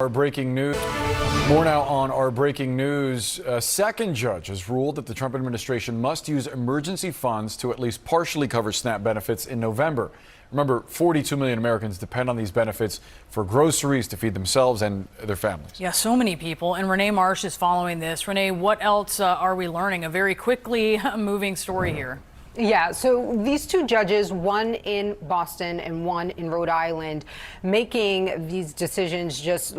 Our breaking news. More now on our breaking news. A second judge has ruled that the Trump administration must use emergency funds to at least partially cover SNAP benefits in November. Remember, 42 million Americans depend on these benefits for groceries to feed themselves and their families. Yeah, so many people. And Renee Marsh is following this. Renee, what else are we learning? A very quickly moving story here. Yeah, so these two judges, one in Boston and one in Rhode Island, making these decisions just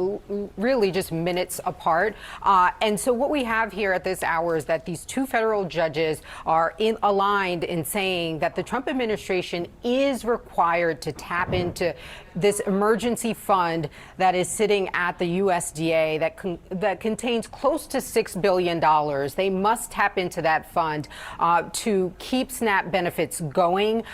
really just minutes apart. And so what we have here at this hour is that these two federal judges are aligned in saying that the Trump administration is required to tap into this emergency fund that is sitting at the USDA that contains close to $6 billion. They must tap into that fund to keep SNAP benefits going.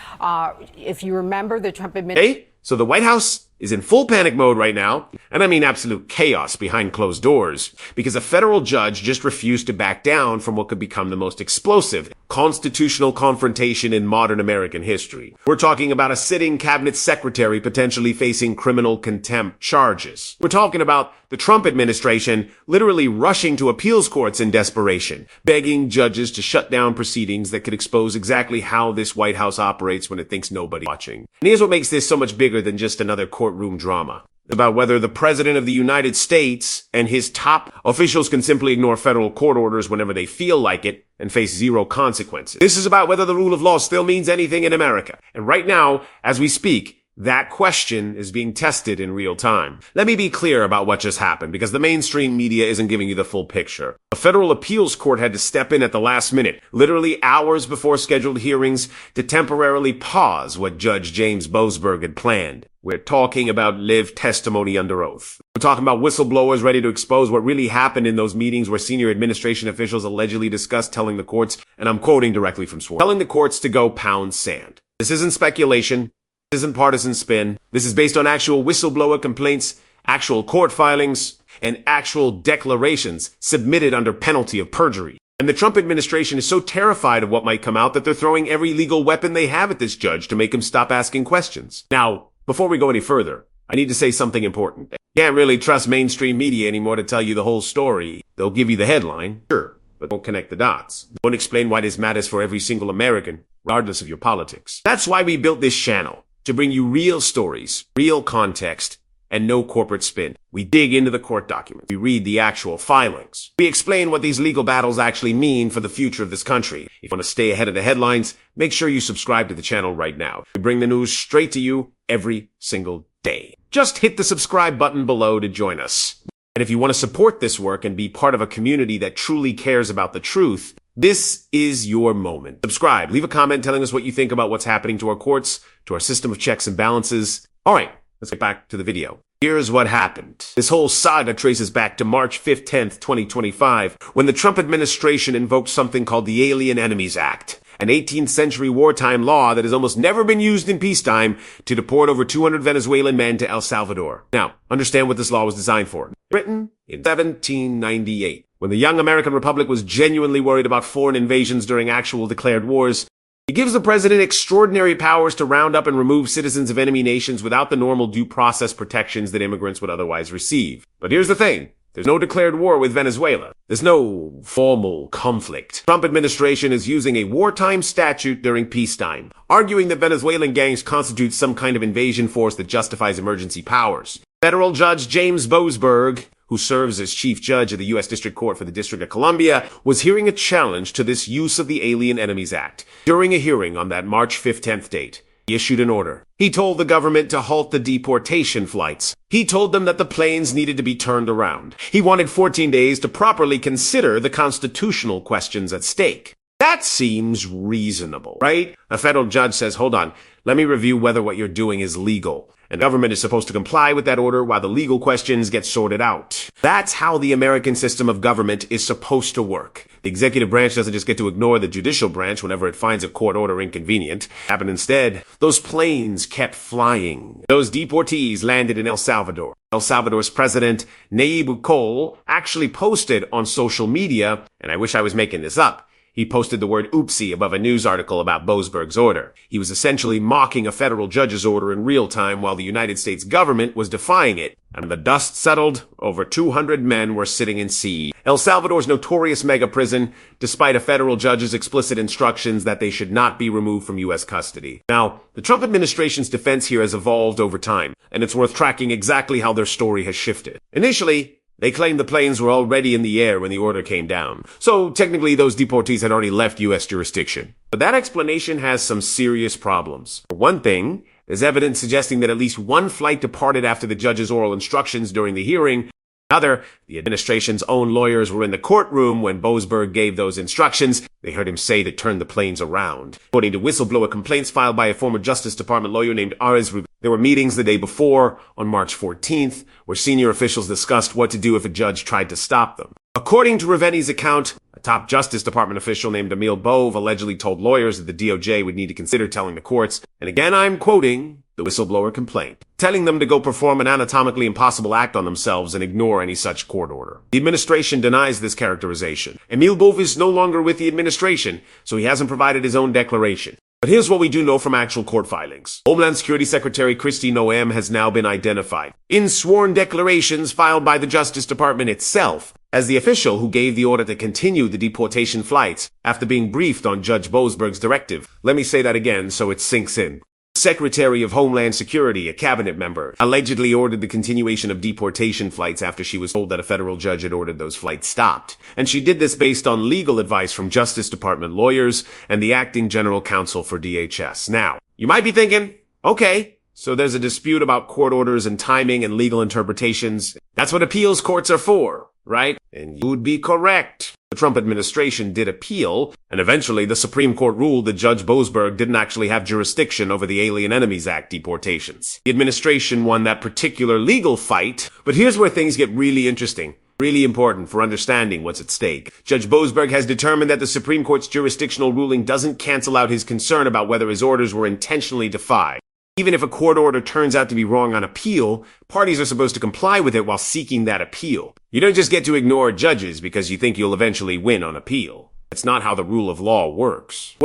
If you remember, the Trump administration. So the White House is in full panic mode right now, and I mean absolute chaos behind closed doors, because a federal judge just refused to back down from what could become the most explosive constitutional confrontation in modern American history. We're talking about a sitting cabinet secretary potentially facing criminal contempt charges. We're talking about the Trump administration literally rushing to appeals courts in desperation, begging judges to shut down proceedings that could expose exactly how this White House operates when it thinks nobody's watching. And here's what makes this so much bigger than just another courtroom drama. About whether the President of the United States and his top officials can simply ignore federal court orders whenever they feel like it and face zero consequences. This is about whether the rule of law still means anything in America. And right now, as we speak, that question is being tested in real time. Let me be clear about what just happened, because the mainstream media isn't giving you the full picture. A federal appeals court had to step in at the last minute, literally hours before scheduled hearings, to temporarily pause what Judge James Boasberg had planned. We're talking about live testimony under oath. We're talking about whistleblowers ready to expose what really happened in those meetings where senior administration officials allegedly discussed telling the courts, and I'm quoting directly from Swartz, telling the courts to go pound sand. This isn't speculation. This isn't partisan spin. This is based on actual whistleblower complaints, actual court filings, and actual declarations submitted under penalty of perjury. And the Trump administration is so terrified of what might come out that they're throwing every legal weapon they have at this judge to make him stop asking questions. Now, before we go any further, I need to say something important. You can't really trust mainstream media anymore to tell you the whole story. They'll give you the headline, sure, but won't connect the dots. Won't explain why this matters for every single American, regardless of your politics. That's why we built this channel, to bring you real stories, real context, and no corporate spin. We dig into the court documents. We read the actual filings. We explain what these legal battles actually mean for the future of this country. If you want to stay ahead of the headlines, make sure you subscribe to the channel right now. We bring the news straight to you every single day. Just hit the subscribe button below to join us. And if you want to support this work and be part of a community that truly cares about the truth, this is your moment. Subscribe, leave a comment telling us what you think about what's happening to our courts, to our system of checks and balances. All right, let's get back to the video. Here's what happened. This whole saga traces back to March 5th, 10th, 2025, when the Trump administration invoked something called the Alien Enemies Act, an 18th century wartime law that has almost never been used in peacetime to deport over 200 Venezuelan men to El Salvador. Now, understand what this law was designed for. Written in 1798. When the young American Republic was genuinely worried about foreign invasions during actual declared wars, it gives the president extraordinary powers to round up and remove citizens of enemy nations without the normal due process protections that immigrants would otherwise receive. But here's the thing. There's no declared war with Venezuela. There's no formal conflict. Trump administration is using a wartime statute during peacetime, arguing that Venezuelan gangs constitute some kind of invasion force that justifies emergency powers. Federal Judge James Boasberg, who serves as chief judge of the U.S. District Court for the District of Columbia, was hearing a challenge to this use of the Alien Enemies Act. During a hearing on that March 5th, 10th date, he issued an order. He told the government to halt the deportation flights. He told them that the planes needed to be turned around. He wanted 14 days to properly consider the constitutional questions at stake. That seems reasonable, right? A federal judge says, hold on, let me review whether what you're doing is legal. And government is supposed to comply with that order while the legal questions get sorted out. That's how the American system of government is supposed to work. The executive branch doesn't just get to ignore the judicial branch whenever it finds a court order inconvenient. Happened instead. Those planes kept flying. Those deportees landed in El Salvador. El Salvador's president, Nayib Bukele, actually posted on social media, and I wish I was making this up, He posted the word oopsie above a news article about Boasberg's order. He was essentially mocking a federal judge's order in real time while the United States government was defying it. And the dust settled, over 200 men were sitting in C. El Salvador's notorious mega prison, despite a federal judge's explicit instructions that they should not be removed from U.S. custody. Now, the Trump administration's defense here has evolved over time, and it's worth tracking exactly how their story has shifted. Initially, they claimed the planes were already in the air when the order came down, so technically those deportees had already left U.S. jurisdiction. But that explanation has some serious problems. For one thing, there's evidence suggesting that at least one flight departed after the judge's oral instructions during the hearing. Another, the administration's own lawyers were in the courtroom when Boasberg gave those instructions. They heard him say to turn the planes around. According to whistleblower complaints filed by a former Justice Department lawyer named Ares Rubin, there were meetings the day before, on March 14th, where senior officials discussed what to do if a judge tried to stop them. According to Reveni's account, a top Justice Department official named Emil Bove allegedly told lawyers that the DOJ would need to consider telling the courts, and again I'm quoting the whistleblower complaint, telling them to go perform an anatomically impossible act on themselves and ignore any such court order. The administration denies this characterization. Emil Bove is no longer with the administration, so he hasn't provided his own declaration. But here's what we do know from actual court filings. Homeland Security Secretary Kristi Noem has now been identified in sworn declarations filed by the Justice Department itself as the official who gave the order to continue the deportation flights after being briefed on Judge Boasberg's directive. Let me say that again so it sinks in. Secretary of Homeland Security, a cabinet member, allegedly ordered the continuation of deportation flights after she was told that a federal judge had ordered those flights stopped. And she did this based on legal advice from Justice Department lawyers and the acting general counsel for DHS. Now, you might be thinking, okay, so there's a dispute about court orders and timing and legal interpretations. That's what appeals courts are for, right? And you would be correct. The Trump administration did appeal, and eventually the Supreme Court ruled that Judge Boasberg didn't actually have jurisdiction over the Alien Enemies Act deportations. The administration won that particular legal fight, but here's where things get really interesting. Really important for understanding what's at stake. Judge Boasberg has determined that the Supreme Court's jurisdictional ruling doesn't cancel out his concern about whether his orders were intentionally defied. Even if a court order turns out to be wrong on appeal, parties are supposed to comply with it while seeking that appeal. You don't just get to ignore judges because you think you'll eventually win on appeal. That's not how the rule of law works.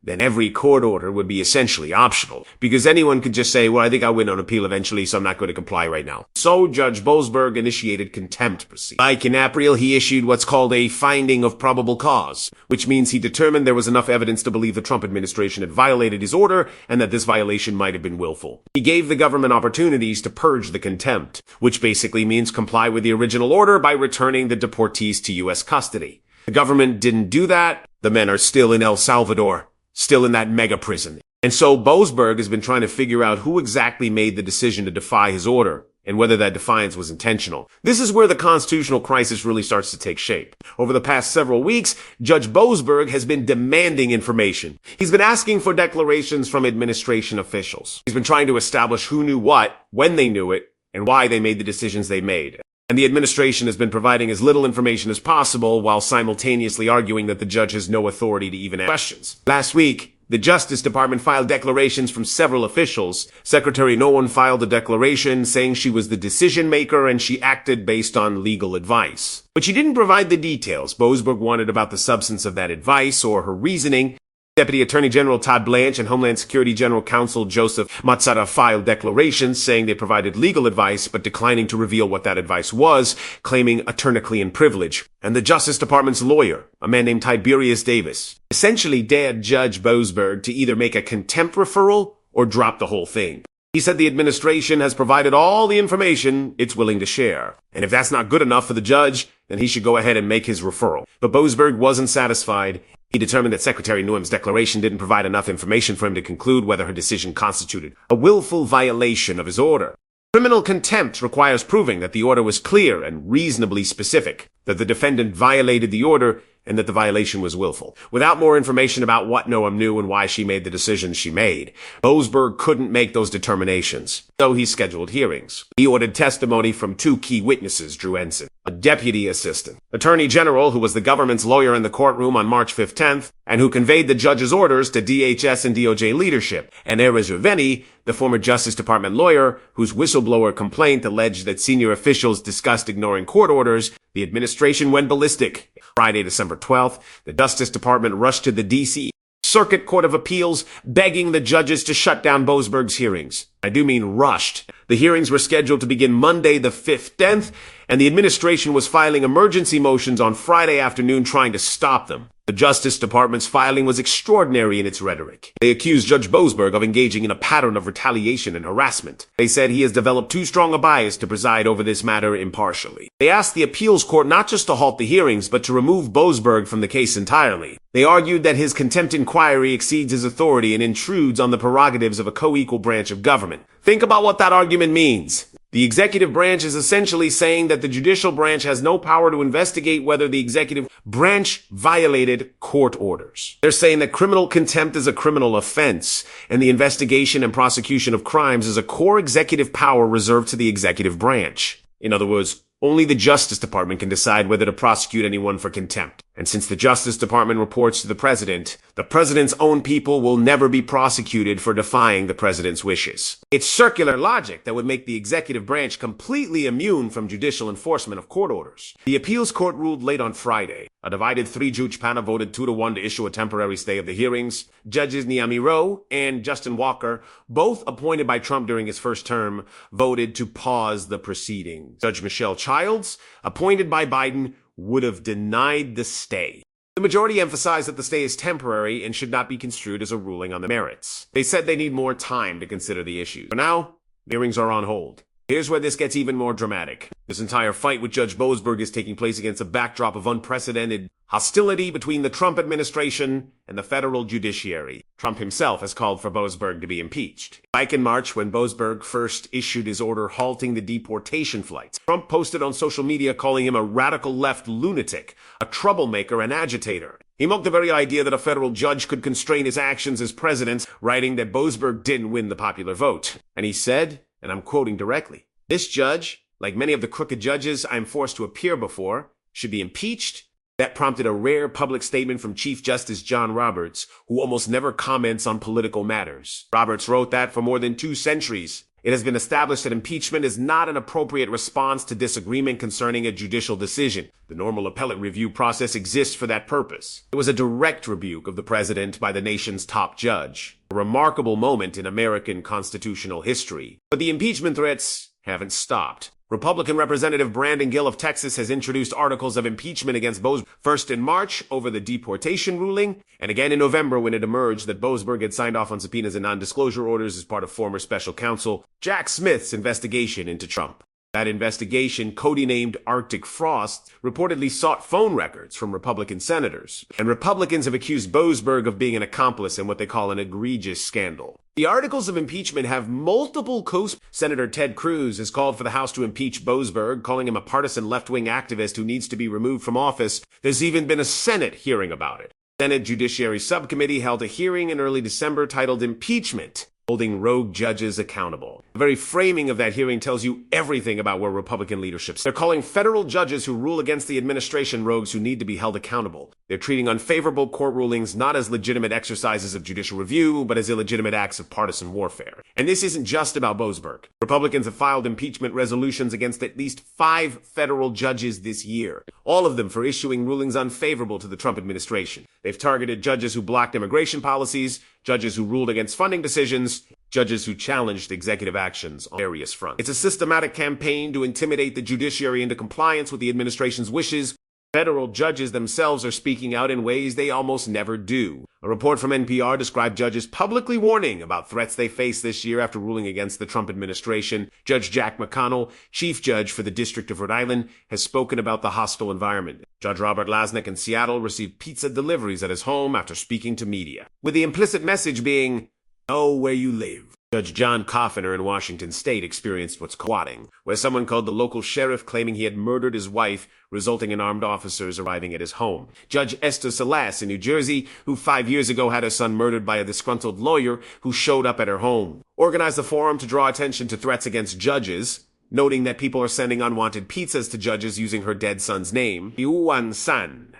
Then every court order would be essentially optional, because anyone could just say, well, I think I'll win on appeal eventually, so I'm not going to comply right now. So Judge Boasberg initiated contempt proceedings. Like in April, he issued what's called a finding of probable cause, which means he determined there was enough evidence to believe the Trump administration had violated his order and that this violation might have been willful. He gave the government opportunities to purge the contempt, which basically means comply with the original order by returning the deportees to U.S. custody. The government didn't do that. The men are still in El Salvador. Still in that mega prison. And so Boasberg has been trying to figure out who exactly made the decision to defy his order and whether that defiance was intentional. This is where the constitutional crisis really starts to take shape. Over the past several weeks, Judge Boasberg has been demanding information. He's been asking for declarations from administration officials. He's been trying to establish who knew what, when they knew it, and why they made the decisions they made. And the administration has been providing as little information as possible while simultaneously arguing that the judge has no authority to even ask questions. Last week, the Justice Department filed declarations from several officials. Secretary Noem filed a declaration saying she was the decision maker and she acted based on legal advice. But she didn't provide the details Boasberg wanted about the substance of that advice or her reasoning. Deputy Attorney General Todd Blanche and Homeland Security General Counsel Joseph Mazzara filed declarations saying they provided legal advice but declining to reveal what that advice was, claiming attorney-client privilege. And the Justice Department's lawyer, a man named Tiberius Davis, essentially dared Judge Boasberg to either make a contempt referral or drop the whole thing. He said the administration has provided all the information it's willing to share. And if that's not good enough for the judge, then he should go ahead and make his referral. But Boasberg wasn't satisfied. He determined that Secretary Noem's declaration didn't provide enough information for him to conclude whether her decision constituted a willful violation of his order. Criminal contempt requires proving that the order was clear and reasonably specific, that the defendant violated the order, and that the violation was willful. Without more information about what Noem knew and why she made the decisions she made, Boasberg couldn't make those determinations. So he scheduled hearings. He ordered testimony from two key witnesses, Drew Ensign, a deputy assistant attorney general who was the government's lawyer in the courtroom on March 5th, and who conveyed the judge's orders to DHS and DOJ leadership, and Ares Reveni, The former Justice Department lawyer, whose whistleblower complaint alleged that senior officials discussed ignoring court orders, the administration went ballistic. Friday, December 12th, the Justice Department rushed to the D.C. Circuit Court of Appeals, begging the judges to shut down Boasberg's hearings. I do mean rushed. The hearings were scheduled to begin Monday the 15th, and the administration was filing emergency motions on Friday afternoon trying to stop them. The Justice Department's filing was extraordinary in its rhetoric. They accused Judge Boasberg of engaging in a pattern of retaliation and harassment. They said he has developed too strong a bias to preside over this matter impartially. They asked the appeals court not just to halt the hearings, but to remove Boasberg from the case entirely. They argued that his contempt inquiry exceeds his authority and intrudes on the prerogatives of a co-equal branch of government. Think about what that argument means. The executive branch is essentially saying that the judicial branch has no power to investigate whether the executive branch violated court orders. They're saying that criminal contempt is a criminal offense, and the investigation and prosecution of crimes is a core executive power reserved to the executive branch. In other words, only the Justice Department can decide whether to prosecute anyone for contempt. And since the Justice Department reports to the president's own people will never be prosecuted for defying the president's wishes. It's circular logic that would make the executive branch completely immune from judicial enforcement of court orders. The appeals court ruled late on Friday. A divided three-judge panel voted 2-1 to issue a temporary stay of the hearings. Judges Niami Rowe and Justin Walker, both appointed by Trump during his first term, voted to pause the proceedings. Judge Michelle Childs, appointed by Biden, would have denied the stay. The majority emphasized that the stay is temporary and should not be construed as a ruling on the merits. They said they need more time to consider the issue. For now, hearings are on hold. Here's where this gets even more dramatic. This entire fight with Judge Boasberg is taking place against a backdrop of unprecedented hostility between the Trump administration and the federal judiciary. Trump himself has called for Boasberg to be impeached. Back in March, when Boasberg first issued his order halting the deportation flights, Trump posted on social media calling him a radical left lunatic, a troublemaker and agitator. He mocked the very idea that a federal judge could constrain his actions as president, writing that Boasberg didn't win the popular vote. And he said, and I'm quoting directly, "This judge, like many of the crooked judges I'm forced to appear before, should be impeached." That prompted a rare public statement from Chief Justice John Roberts, who almost never comments on political matters. Roberts wrote that for more than 2 centuries, it has been established that impeachment is not an appropriate response to disagreement concerning a judicial decision. The normal appellate review process exists for that purpose. It was a direct rebuke of the president by the nation's top judge. A remarkable moment in American constitutional history. But the impeachment threats haven't stopped. Republican Representative Brandon Gill of Texas has introduced articles of impeachment against Boasberg, first in March over the deportation ruling, and again in November when it emerged that Boasberg had signed off on subpoenas and non-disclosure orders as part of former special counsel Jack Smith's investigation into Trump. That investigation, codenamed Arctic Frost, reportedly sought phone records from Republican senators. And Republicans have accused Boasberg of being an accomplice in what they call an egregious scandal. The articles of impeachment have multiple Senator Ted Cruz has called for the House to impeach Boasberg, calling him a partisan left-wing activist who needs to be removed from office. There's even been a Senate hearing about it. Senate Judiciary Subcommittee held a hearing in early December titled Impeachment, holding rogue judges accountable. The very framing of that hearing tells you everything about where Republican leadership stands. They're calling federal judges who rule against the administration rogues who need to be held accountable. They're treating unfavorable court rulings not as legitimate exercises of judicial review, but as illegitimate acts of partisan warfare. And this isn't just about Boasberg. Republicans have filed impeachment resolutions against at least 5 federal judges this year, all of them for issuing rulings unfavorable to the Trump administration. They've targeted judges who blocked immigration policies, judges who ruled against funding decisions, judges who challenged executive actions on various fronts. It's a systematic campaign to intimidate the judiciary into compliance with the administration's wishes. Federal judges themselves are speaking out in ways they almost never do. A report from NPR described judges publicly warning about threats they face this year after ruling against the Trump administration. Judge Jack McConnell, chief judge for the District of Rhode Island, has spoken about the hostile environment. Judge Robert Lasnik in Seattle received pizza deliveries at his home after speaking to media, with the implicit message being, know where you live. Judge John Coffiner in Washington state experienced what's called swatting, where someone called the local sheriff claiming he had murdered his wife, resulting in armed officers arriving at his home. Judge Esther Salas in New Jersey, who 5 years ago had her son murdered by a disgruntled lawyer who showed up at her home, organized a forum to draw attention to threats against judges, noting that people are sending unwanted pizzas to judges using her dead son's name. Yuan San.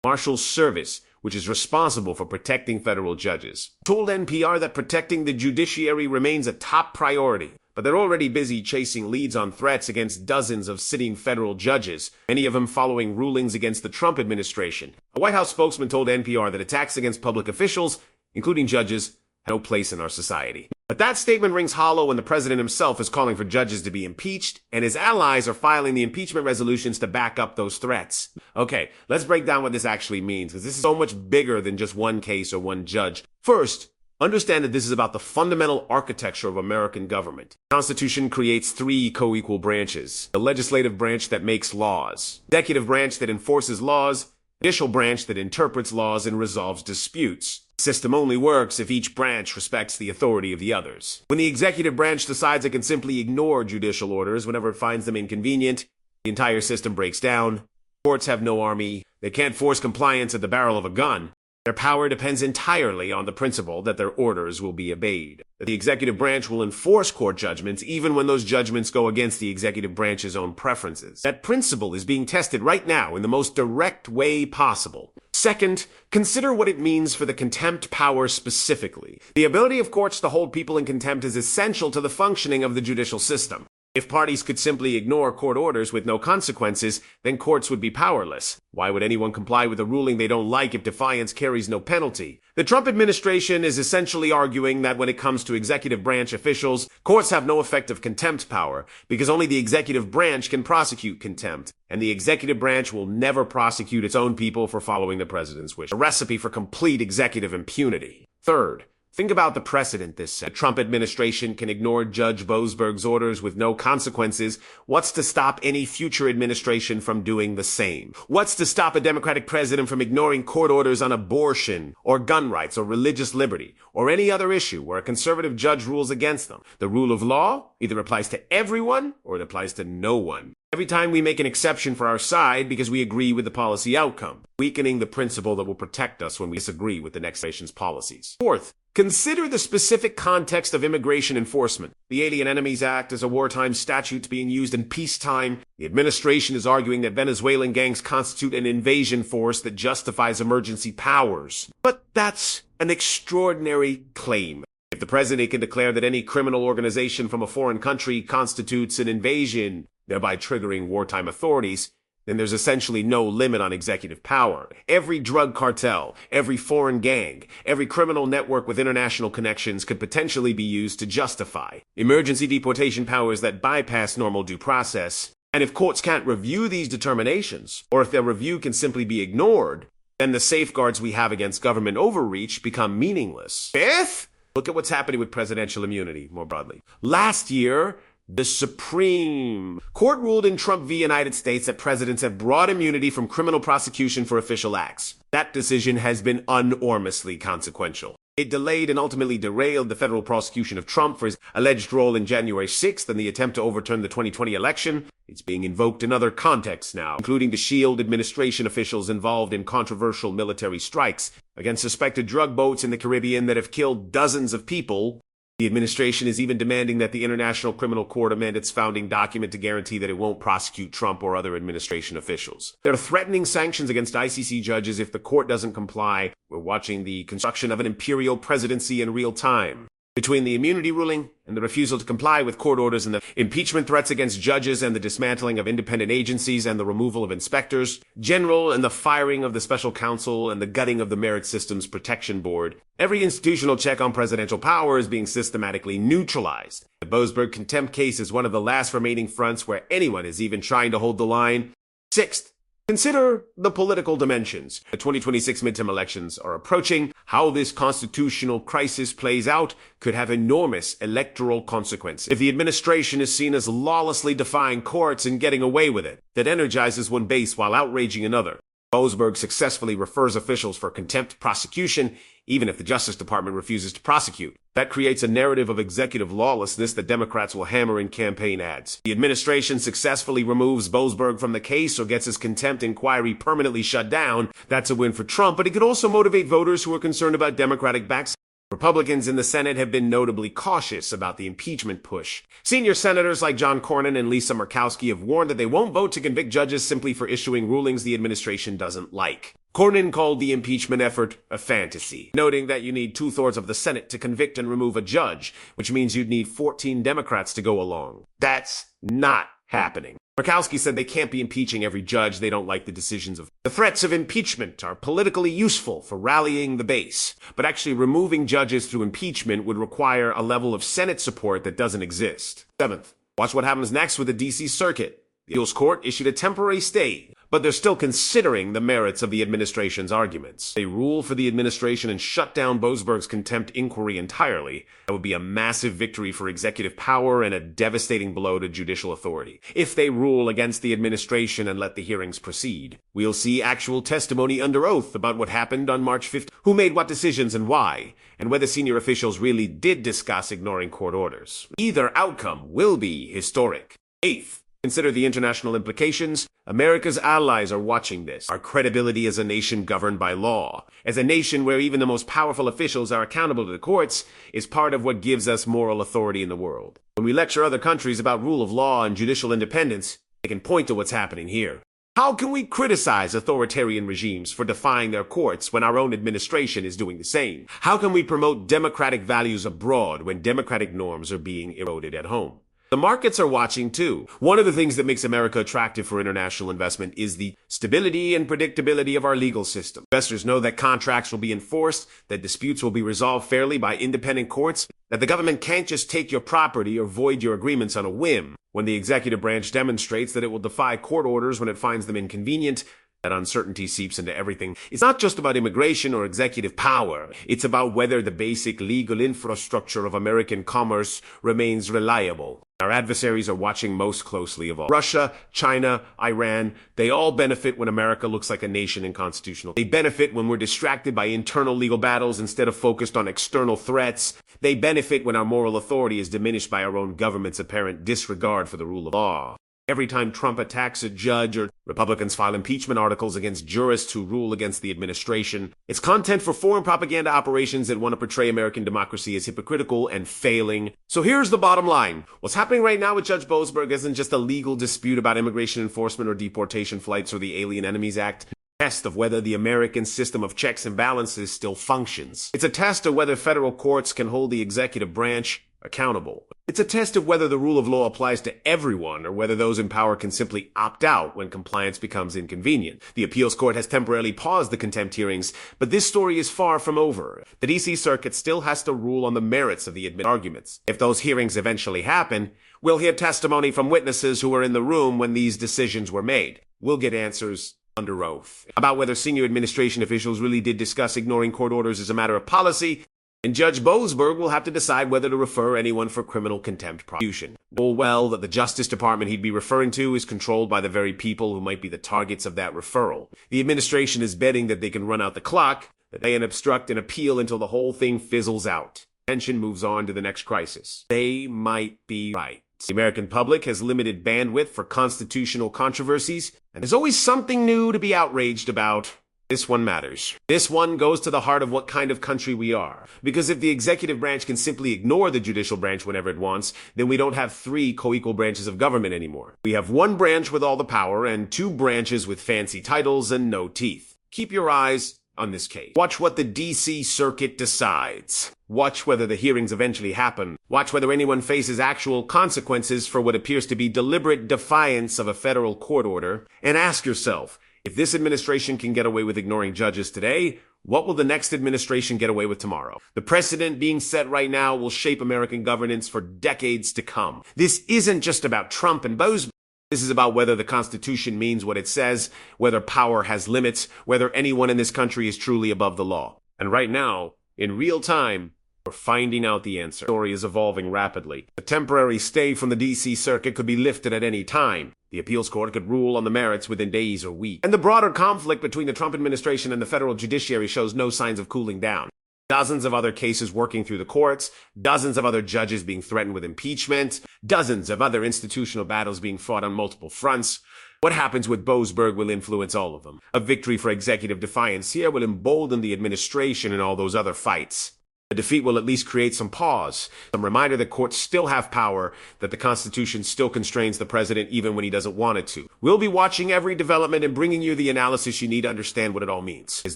Marshal Service, which is responsible for protecting federal judges, told NPR that protecting the judiciary remains a top priority. But they're already busy chasing leads on threats against dozens of sitting federal judges, many of them following rulings against the Trump administration. A White House spokesman told NPR that attacks against public officials, including judges, have no place in our society. But that statement rings hollow when the president himself is calling for judges to be impeached, and his allies are filing the impeachment resolutions to back up those threats. Okay, let's break down what this actually means, because this is so much bigger than just one case or one judge. First, understand that this is about the fundamental architecture of American government. The Constitution creates three co-equal branches: the legislative branch that makes laws, executive branch that enforces laws, judicial branch that interprets laws and resolves disputes. The system only works if each branch respects the authority of the others. When the executive branch decides it can simply ignore judicial orders whenever it finds them inconvenient, the entire system breaks down. Courts have no army. They can't force compliance at the barrel of a gun. Their power depends entirely on the principle that their orders will be obeyed. That the executive branch will enforce court judgments even when those judgments go against the executive branch's own preferences. That principle is being tested right now in the most direct way possible. Second, consider what it means for the contempt power specifically. The ability of courts to hold people in contempt is essential to the functioning of the judicial system. If parties could simply ignore court orders with no consequences, then courts would be powerless. Why would anyone comply with a ruling they don't like if defiance carries no penalty? The Trump administration is essentially arguing that when it comes to executive branch officials, courts have no effective contempt power because only the executive branch can prosecute contempt, and the executive branch will never prosecute its own people for following the president's wish. A recipe for complete executive impunity. Third, think about the precedent this set. The Trump administration can ignore Judge Boasberg's orders with no consequences. What's to stop any future administration from doing the same? What's to stop a Democratic president from ignoring court orders on abortion or gun rights or religious liberty or any other issue where a conservative judge rules against them? The rule of law either applies to everyone or it applies to no one. Every time we make an exception for our side because we agree with the policy outcome, weakening the principle that will protect us when we disagree with the next nation's policies. Fourth, consider the specific context of immigration enforcement. The Alien Enemies Act is a wartime statute being used in peacetime. The administration is arguing that Venezuelan gangs constitute an invasion force that justifies emergency powers. But that's an extraordinary claim. If the president can declare that any criminal organization from a foreign country constitutes an invasion, thereby triggering wartime authorities, then there's essentially no limit on executive power. Every drug cartel, every foreign gang, every criminal network with international connections could potentially be used to justify emergency deportation powers that bypass normal due process. And if courts can't review these determinations, or if their review can simply be ignored, then the safeguards we have against government overreach become meaningless. Fifth, look at what's happening with presidential immunity more broadly. Last year, the Supreme Court ruled in Trump v. United States that presidents have broad immunity from criminal prosecution for official acts. That decision has been enormously consequential. It delayed and ultimately derailed the federal prosecution of Trump for his alleged role in January 6th and the attempt to overturn the 2020 election. It's being invoked in other contexts now, including to shield administration officials involved in controversial military strikes against suspected drug boats in the Caribbean that have killed dozens of people. The administration is even demanding that the International Criminal Court amend its founding document to guarantee that it won't prosecute Trump or other administration officials. They're threatening sanctions against ICC judges if the court doesn't comply. We're watching the construction of an imperial presidency in real time. Between the immunity ruling and the refusal to comply with court orders and the impeachment threats against judges and the dismantling of independent agencies and the removal of inspectors general and the firing of the special counsel and the gutting of the Merit Systems Protection Board, every institutional check on presidential power is being systematically neutralized. The Boasberg contempt case is one of the last remaining fronts where anyone is even trying to hold the line. Sixth, consider the political dimensions. The 2026 midterm elections are approaching. How this constitutional crisis plays out could have enormous electoral consequences. If the administration is seen as lawlessly defying courts and getting away with it, that energizes one base while outraging another. Boasberg successfully refers officials for contempt prosecution, even if the Justice Department refuses to prosecute. That creates a narrative of executive lawlessness that Democrats will hammer in campaign ads. The administration successfully removes Boasberg from the case or gets his contempt inquiry permanently shut down. That's a win for Trump, but it could also motivate voters who are concerned about Democratic backsliding Republicans in the Senate have been notably cautious about the impeachment push. Senior senators like John Cornyn and Lisa Murkowski have warned that they won't vote to convict judges simply for issuing rulings the administration doesn't like. Cornyn called the impeachment effort a fantasy, noting that you need 2/3 of the Senate to convict and remove a judge, which means you'd need 14 Democrats to go along. That's not happening. Murkowski said they can't be impeaching every judge they don't like the decisions of. The threats of impeachment are politically useful for rallying the base, but actually removing judges through impeachment would require a level of Senate support that doesn't exist. Seventh, watch what happens next with the D.C. Circuit. The appeals court issued a temporary stay, but they're still considering the merits of the administration's arguments. They rule for the administration and shut down Boasberg's contempt inquiry entirely. That would be a massive victory for executive power and a devastating blow to judicial authority. If they rule against the administration and let the hearings proceed, we'll see actual testimony under oath about what happened on March 5th, who made what decisions and why, and whether senior officials really did discuss ignoring court orders. Either outcome will be historic. Eighth, consider the international implications. America's allies are watching this. Our credibility as a nation governed by law, as a nation where even the most powerful officials are accountable to the courts, is part of what gives us moral authority in the world. When we lecture other countries about rule of law and judicial independence, they can point to what's happening here. How can we criticize authoritarian regimes for defying their courts when our own administration is doing the same? How can we promote democratic values abroad when democratic norms are being eroded at home? The markets are watching too. One of the things that makes America attractive for international investment is the stability and predictability of our legal system. Investors know that contracts will be enforced, that disputes will be resolved fairly by independent courts, that the government can't just take your property or void your agreements on a whim. When the executive branch demonstrates that it will defy court orders when it finds them inconvenient, that uncertainty seeps into everything. It's not just about immigration or executive power. It's about whether the basic legal infrastructure of American commerce remains reliable. Our adversaries are watching most closely of all. Russia, China, Iran, they all benefit when America looks like a nation and constitutional. They benefit when we're distracted by internal legal battles instead of focused on external threats. They benefit when our moral authority is diminished by our own government's apparent disregard for the rule of law. Every time Trump attacks a judge or Republicans file impeachment articles against jurists who rule against the administration, it's content for foreign propaganda operations that want to portray American democracy as hypocritical and failing. So here's the bottom line. What's happening right now with Judge Boasberg isn't just a legal dispute about immigration enforcement or deportation flights or the Alien Enemies Act. Test of whether the American system of checks and balances still functions. It's a test of whether federal courts can hold the executive branch accountable. It's a test of whether the rule of law applies to everyone or whether those in power can simply opt out when compliance becomes inconvenient. The appeals court has temporarily paused the contempt hearings, but this story is far from over. The D.C. Circuit still has to rule on the merits of the arguments. If those hearings eventually happen, we'll hear testimony from witnesses who were in the room when these decisions were made. We'll get answers under oath about whether senior administration officials really did discuss ignoring court orders as a matter of policy, and Judge Boasberg will have to decide whether to refer anyone for criminal contempt prosecution. Full well that the Justice Department he'd be referring to is controlled by the very people who might be the targets of that referral. The administration is betting that they can run out the clock, that they can obstruct an appeal until the whole thing fizzles out. Tension moves on to the next crisis. They might be right. The American public has limited bandwidth for constitutional controversies, and there's always something new to be outraged about. This one matters. This one goes to the heart of what kind of country we are. Because if the executive branch can simply ignore the judicial branch whenever it wants, then we don't have 3 co-equal branches of government anymore. We have 1 branch with all the power and 2 branches with fancy titles and no teeth. Keep your eyes on this case. Watch what the D.C. Circuit decides. Watch whether the hearings eventually happen. Watch whether anyone faces actual consequences for what appears to be deliberate defiance of a federal court order. And ask yourself, if this administration can get away with ignoring judges today, what will the next administration get away with tomorrow? The precedent being set right now will shape American governance for decades to come. This isn't just about Trump and Boasberg. This is about whether the Constitution means what it says, whether power has limits, whether anyone in this country is truly above the law. And right now, in real time, we're finding out the answer. The story is evolving rapidly. A temporary stay from the D.C. Circuit could be lifted at any time. The appeals court could rule on the merits within days or weeks. And the broader conflict between the Trump administration and the federal judiciary shows no signs of cooling down. Dozens of other cases working through the courts, dozens of other judges being threatened with impeachment, dozens of other institutional battles being fought on multiple fronts. What happens with Boasberg will influence all of them. A victory for executive defiance here will embolden the administration in all those other fights. A defeat will at least create some pause, some reminder that courts still have power, that the Constitution still constrains the president even when he doesn't want it to. We'll be watching every development and bringing you the analysis you need to understand what it all means, as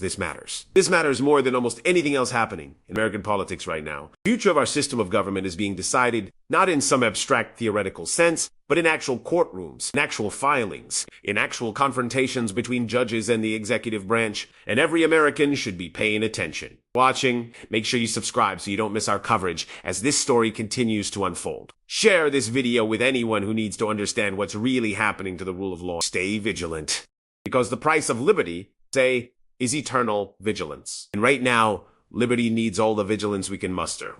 this matters. This matters more than almost anything else happening in American politics right now. The future of our system of government is being decided not in some abstract theoretical sense, but in actual courtrooms, in actual filings, in actual confrontations between judges and the executive branch, and every American should be paying attention. Watching, make sure you subscribe so you don't miss our coverage as this story continues to unfold. Share this video with anyone who needs to understand what's really happening to the rule of law. Stay vigilant, because the price of liberty, say, is eternal vigilance. And right now, liberty needs all the vigilance we can muster.